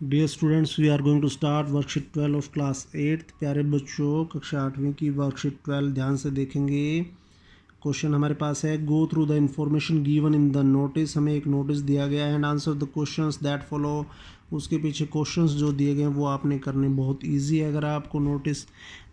Dear students, we are going to start worksheet 12 of class 8। प्यारे बच्चों, कक्षा 8वीं की वर्कशीट 12 ध्यान से देखेंगे। क्वेश्चन हमारे पास है, go through the information given in the notice. हमें एक नोटिस दिया गया है and answer the questions that follow. उसके पीछे क्वेश्चंस जो दिए गए हैं वो आपने करने बहुत इजी है अगर आपको नोटिस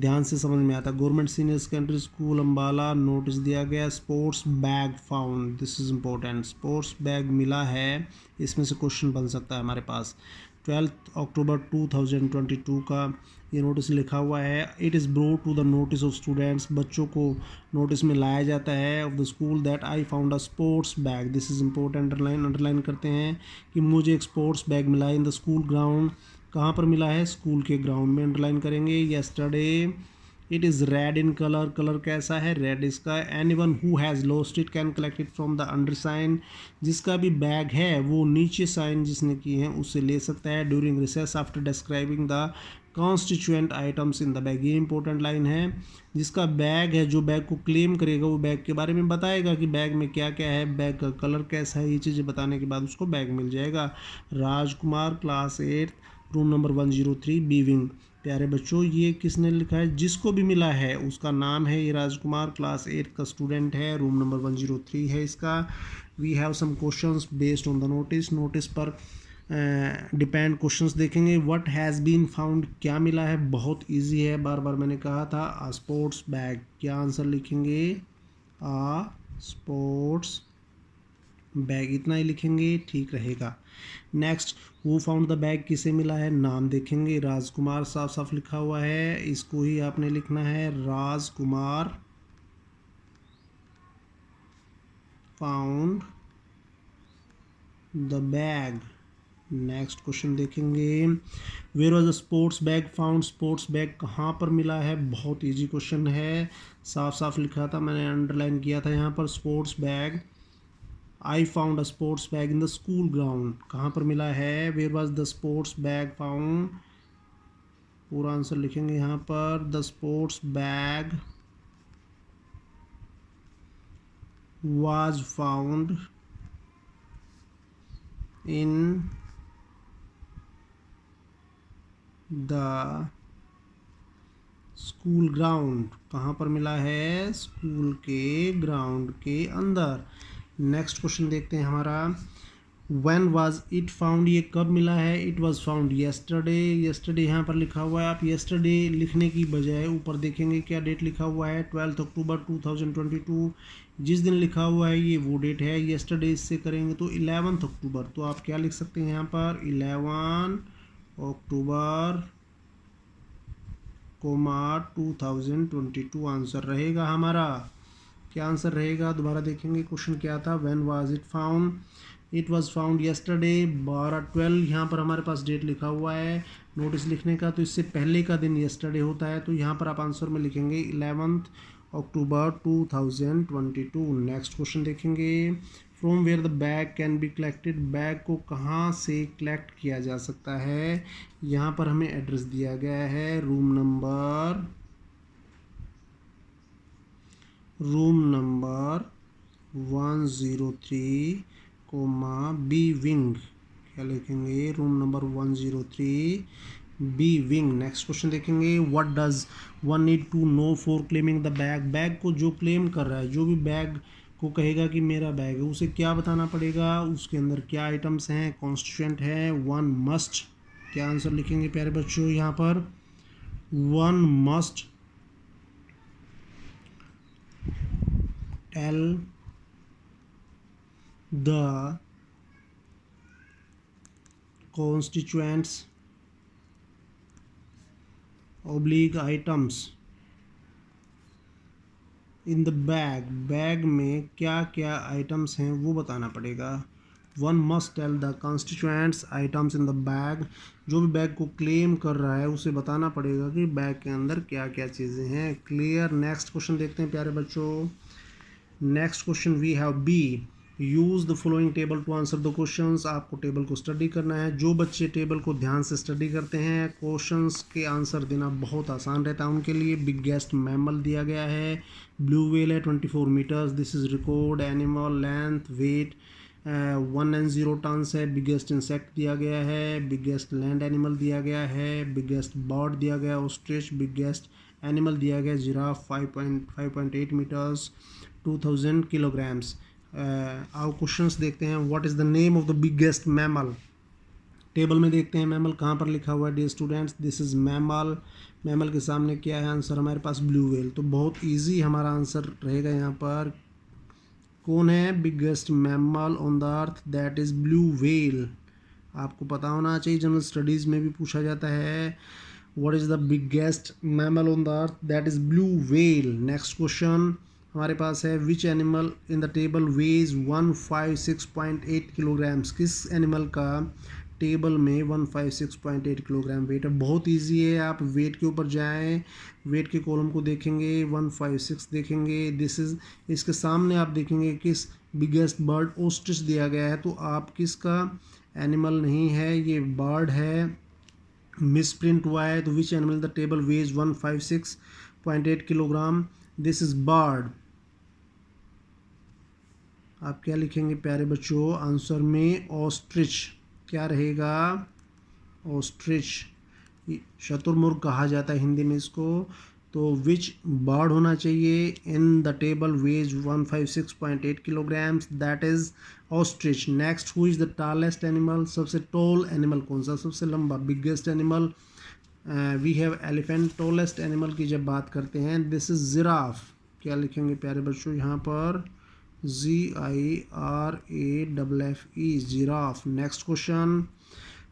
ध्यान से समझ में आता है। Government senior secondary school Ambala, notice दिया गया sports bag found. This is important, sports bag मिला है, इसमें से क्वेश्चन बन सकता है हमारे पास। 12 अक्टूबर 2022 का ये नोटिस लिखा हुआ है। It is brought to the notice of students. बच्चों को नोटिस में लाया जाता है of the school that I found a sports bag. This is important, underline करते हैं कि मुझे एक स्पोर्ट्स बैग मिला है इन द स्कूल ग्राउंड। कहाँ पर मिला है? स्कूल के ग्राउंड में। अंडरलाइन करेंगे। Yesterday it is red in colour. Colour कैसा है? रेड इसका। Any one who has lost it can collect it from the under sign. जिसका भी बैग है वो नीचे साइन जिसने की है उससे ले सकता है। During recess after describing the constituent items in the bag. ये इंपॉर्टेंट लाइन है। जिसका बैग है, जो बैग को क्लेम करेगा वो बैग के बारे में बताएगा कि बैग में क्या क्या है, बैग का कलर कैसा है। ये चीज़ें बताने के बाद उसको बैग मिल जाएगा। Rajkumar, class 8, room number 103, B wing. प्यारे बच्चों, ये किसने लिखा है? जिसको भी मिला है उसका नाम है ये राजकुमार, क्लास 8 का स्टूडेंट है, रूम नंबर 103 है इसका। We have some questions based on the notice. Notice पर डिपेंड क्वेश्चंस देखेंगे। व्हाट हैज़ बीन फाउंड, क्या मिला है? बहुत इजी है, बार बार मैंने कहा था। आ स्पोर्ट्स बैग, क्या आंसर लिखेंगे? आ स्पोर्ट्स बैग, इतना ही लिखेंगे, ठीक रहेगा। Next, who found the bag, किसे मिला है? नाम देखेंगे। राजकुमार साफ साफ लिखा हुआ है, इसको ही आपने लिखना है। Rajkumar found the bag. Next question देखेंगे, where was the sports bag found. Sports bag कहाँ पर मिला है? बहुत इजी क्वेश्चन है, साफ साफ लिखा था, मैंने अंडरलाइन किया था यहाँ पर। Sports bag, I found a sports bag in the school ground. कहाँ पर मिला है? Where was the sports bag found. पूरा आंसर लिखेंगे यहाँ पर। The sports bag was found in the school ground. कहाँ पर मिला है? स्कूल के ग्राउंड के अंदर। नेक्स्ट क्वेश्चन देखते हैं हमारा, व्हेन वाज इट फाउंड, ये कब मिला है? It was found yesterday. Yesterday यहाँ पर लिखा हुआ है, आप येस्टरडे लिखने की बजाय ऊपर देखेंगे क्या डेट लिखा हुआ है, 12 अक्टूबर 2022। जिस दिन लिखा हुआ है ये वो डेट है। येस्टरडे इससे करेंगे तो 11 अक्टूबर। तो आप क्या लिख सकते हैं यहाँ पर? 11 अक्टूबर 2022 आंसर रहेगा हमारा। क्या आंसर रहेगा? दोबारा देखेंगे क्वेश्चन क्या था। When was it found, it was found yesterday. 12 यहाँ पर हमारे पास डेट लिखा हुआ है नोटिस लिखने का, तो इससे पहले का दिन येस्टरडे होता है, तो यहाँ पर आप आंसर में लिखेंगे 11 अक्टूबर 2022। नेक्स्ट क्वेश्चन देखेंगे, from where the bag can be collected. Bag को कहाँ से कलेक्ट किया जा सकता है? यहाँ पर हमें एड्रेस दिया गया है, रूम नंबर 103 बी विंग। क्या लिखेंगे? Room number 103 B wing. Next question देखेंगे, what does one need to know for claiming the bag. Bag को जो क्लेम कर रहा है, जो भी बैग को कहेगा कि मेरा बैग है, उसे क्या बताना पड़ेगा? उसके अंदर क्या आइटम्स हैं, कॉन्स्टिट्यूएंट है। वन मस्ट, क्या आंसर लिखेंगे प्यारे बच्चों यहाँ पर? One must tell the constituents oblique items in the bag. Bag में क्या क्या आइटम्स हैं वो बताना पड़ेगा। One must tell the constituents items in the bag. जो भी बैग को क्लेम कर रहा है उसे बताना पड़ेगा कि बैग के अंदर क्या क्या चीज़ें हैं। क्लियर। नेक्स्ट क्वेश्चन देखते हैं प्यारे बच्चों। Next question we have B, use the following table to answer the questions. आपको टेबल को स्टडी करना है। जो बच्चे टेबल को ध्यान से स्टडी करते हैं, क्वेश्चंस के आंसर देना बहुत आसान रहता है उनके लिए। बिगेस्ट मैमल दिया गया है, ब्लू व्हेल है 24 metres. This is record animal length weight 190 tons है। बिगेस्ट इंसेक्ट दिया गया है, बिगेस्ट लैंड एनिमल दिया गया है, बिगेस्ट बर्ड दिया गया ऑस्ट्रिच, बिगेस्ट एनिमल दिया गया जिराफ 5.8 मीटर्स 2000 किलोग्राम्स। आओ क्वेश्चंस देखते हैं। What is the name of the biggest mammal. Table में देखते हैं मैमल कहाँ पर लिखा हुआ है dear students, this is mammal. Mammal के सामने क्या है आंसर हमारे पास, ब्लू व्हेल। तो बहुत इजी हमारा आंसर रहेगा यहाँ पर। कौन है biggest mammal on the earth, that is blue whale. आपको पता होना चाहिए, जनरल स्टडीज़ में भी पूछा जाता है what is the biggest mammal on the earth, that is blue whale. Next question हमारे पास है which animal in the table weighs 156.8 kilograms. किस एनिमल का टेबल में 156.8 किलोग्राम वेट है। बहुत इजी है, आप वेट के ऊपर जाएं, वेट के कॉलम को देखेंगे 156 देखेंगे, दिस इज़ इसके सामने आप देखेंगे किस बिगेस्ट बर्ड ऑस्ट्रिच दिया गया है, तो आप किसका एनिमल नहीं है, ये बर्ड है, मिस प्रिंट हुआ है। तो which animal the table weighs 156.8 kilogram, this is bird. आप क्या लिखेंगे प्यारे बच्चों आंसर में, ऑस्ट्रिच। क्या रहेगा, ऑस्ट्रिच। शतुरमुर्ग कहा जाता है हिंदी में इसको। तो विच बर्ड होना चाहिए in the table weighs 156.8 kilograms, that is ostrich. Next who is the tallest animal, सबसे टॉल एनिमल कौन सा, सबसे लंबा, biggest animal. We have elephant. Tallest animal की जब बात करते हैं दिस इज जिराफ। क्या लिखेंगे प्यारे बच्चों यहाँ पर, GIRAFFE, giraffe. Next question,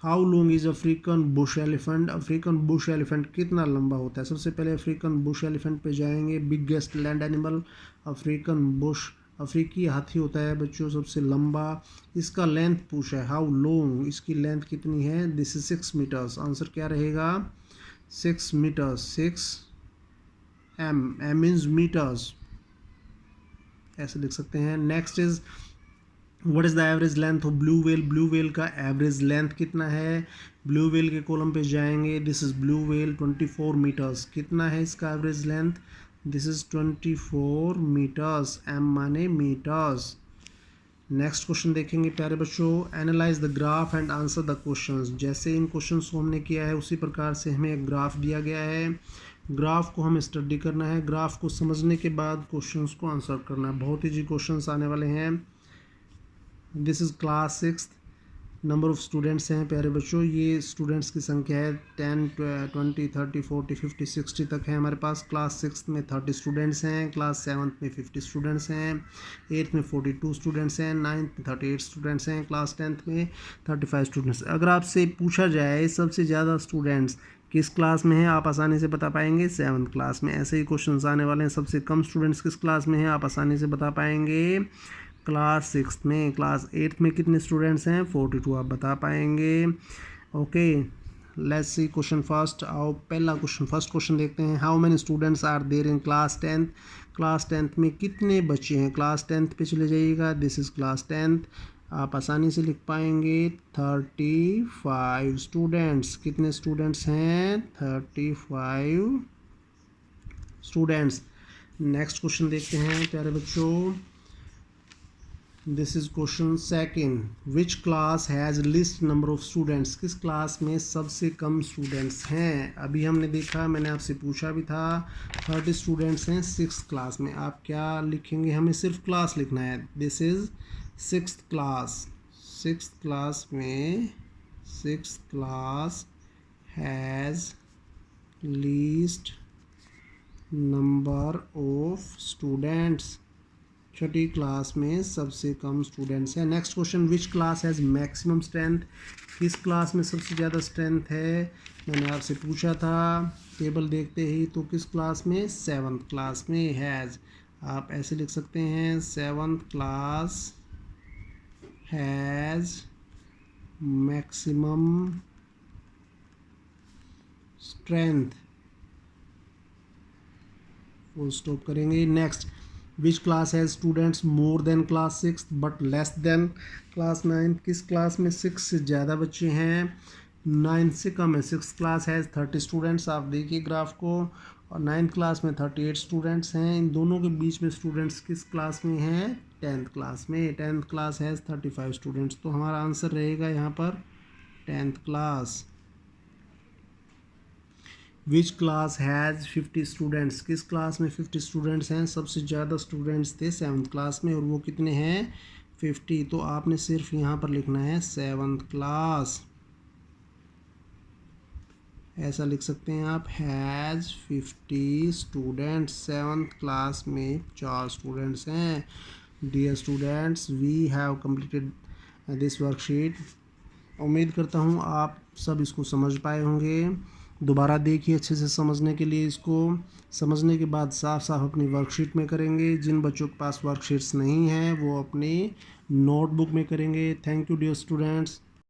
how long is African Bush elephant. African Bush elephant कितना लंबा होता है। सबसे पहले अफ्रीकन बुश एलिफेंट पे जाएंगे। Biggest land animal African Bush, अफ्रीकी हाथी होता है बच्चों सबसे लंबा। इसका लेंथ पूछा है, हाउ लॉन्ग, इसकी लेंथ कितनी है, दिस इज 6 मीटर्स। आंसर क्या रहेगा, 6 मीटर्स। 6 M मीन्स मीटर्स, ऐसे लिख सकते हैं। Next is what is the average length of blue whale. Blue whale का एवरेज लेंथ कितना है, ब्लू व्हेल के कॉलम पे जाएंगे, this is blue whale 24 metres. कितना है इसका average length, this is 24 metres, M माने मीटर्स। नेक्स्ट क्वेश्चन देखेंगे प्यारे बच्चों, analyse the graph and answer the questions. जैसे इन क्वेश्चंस को हमने किया है उसी प्रकार से हमें एक ग्राफ दिया गया है, ग्राफ को हमें स्टडी करना है, ग्राफ को समझने के बाद क्वेश्चंस को आंसर करना है। बहुत ही जी क्वेश्चंस आने वाले हैं। This is class 6, number of students हैं प्यारे बच्चों, ये स्टूडेंट्स की संख्या है 10 20 30 40 50 60 तक है हमारे पास। क्लास 6 में 30 स्टूडेंट्स हैं, क्लास 7 में 50 स्टूडेंट्स हैं, 8 में 42 स्टूडेंट्स हैं, 9th में 38 स्टूडेंट्स हैं, क्लास 10th में 35 स्टूडेंट्स। अगर आपसे पूछा जाए सबसे ज़्यादा स्टूडेंट्स किस क्लास में हैं, आप आसानी से बता पाएंगे 7th क्लास में। ऐसे ही क्वेश्चन आने वाले हैं, सबसे कम स्टूडेंट्स किस क्लास में हैं, आप आसानी से बता पाएंगे क्लास 6 में। क्लास 8 में कितने स्टूडेंट्स हैं, 42 आप बता पाएंगे। Okay, let's see question first. आओ पहला क्वेश्चन, फर्स्ट क्वेश्चन देखते हैं। How many students are there in class 10th। Class 10th में कितने बच्चे हैं, क्लास 10th पे चले जाइएगा, दिस इज़ क्लास 10th। आप आसानी से लिख पाएंगे 35 स्टूडेंट्स। कितने स्टूडेंट्स हैं, 35 स्टूडेंट्स। नेक्स्ट क्वेश्चन देखते हैं प्यारे बच्चों, this is question second, which class has list number of students. किस क्लास में सबसे कम स्टूडेंट्स हैं। अभी हमने देखा, मैंने आपसे पूछा भी था 30 स्टूडेंट्स हैं 6th क्लास में। आप क्या लिखेंगे, हमें सिर्फ क्लास लिखना है, this is 6th class. 6th class में 6th class has least number of students. Chhathi class में सबसे कम स्टूडेंट्स हैं। Next question, which class has maximum strength. किस क्लास में सबसे ज़्यादा स्ट्रेंथ है, मैंने आपसे पूछा था टेबल देखते ही, तो किस क्लास में, 7th क्लास में हैज़। आप ऐसे लिख सकते हैं 7th class has maximum strength, full stop करेंगे। Next, which class has students more than class 6 but less than class 9। किस क्लास में 6 से ज़्यादा बच्चे हैं, 9 से कम है। 6th क्लास हैज़ 30 स्टूडेंट्स, आप देखिए ग्राफ को, और 9th क्लास में 38 स्टूडेंट्स हैं। इन दोनों के बीच में स्टूडेंट्स किस क्लास में हैं, 10th क्लास में। 10th क्लास हैज़ 35 स्टूडेंट्स, तो हमारा आंसर रहेगा यहाँ पर 10th class. Which class has 50 students, किस क्लास में 50 स्टूडेंट्स हैं? सबसे ज़्यादा स्टूडेंट्स थे 7th क्लास में, और वो कितने हैं? 50। तो आपने सिर्फ यहाँ पर लिखना है 7th क्लास, ऐसा लिख सकते हैं आप, हैज़ 50 स्टूडेंट्स। 7th क्लास में 4 स्टूडेंट्स हैं। Dear students, we have completed this worksheet. उम्मीद करता हूँ आप सब इसको समझ पाए होंगे। दोबारा देखिए अच्छे से समझने के लिए, इसको समझने के बाद साफ साफ अपनी वर्कशीट में करेंगे। जिन बच्चों के पास वर्कशीट्स नहीं हैं वो अपनी नोटबुक में करेंगे। Thank you dear students.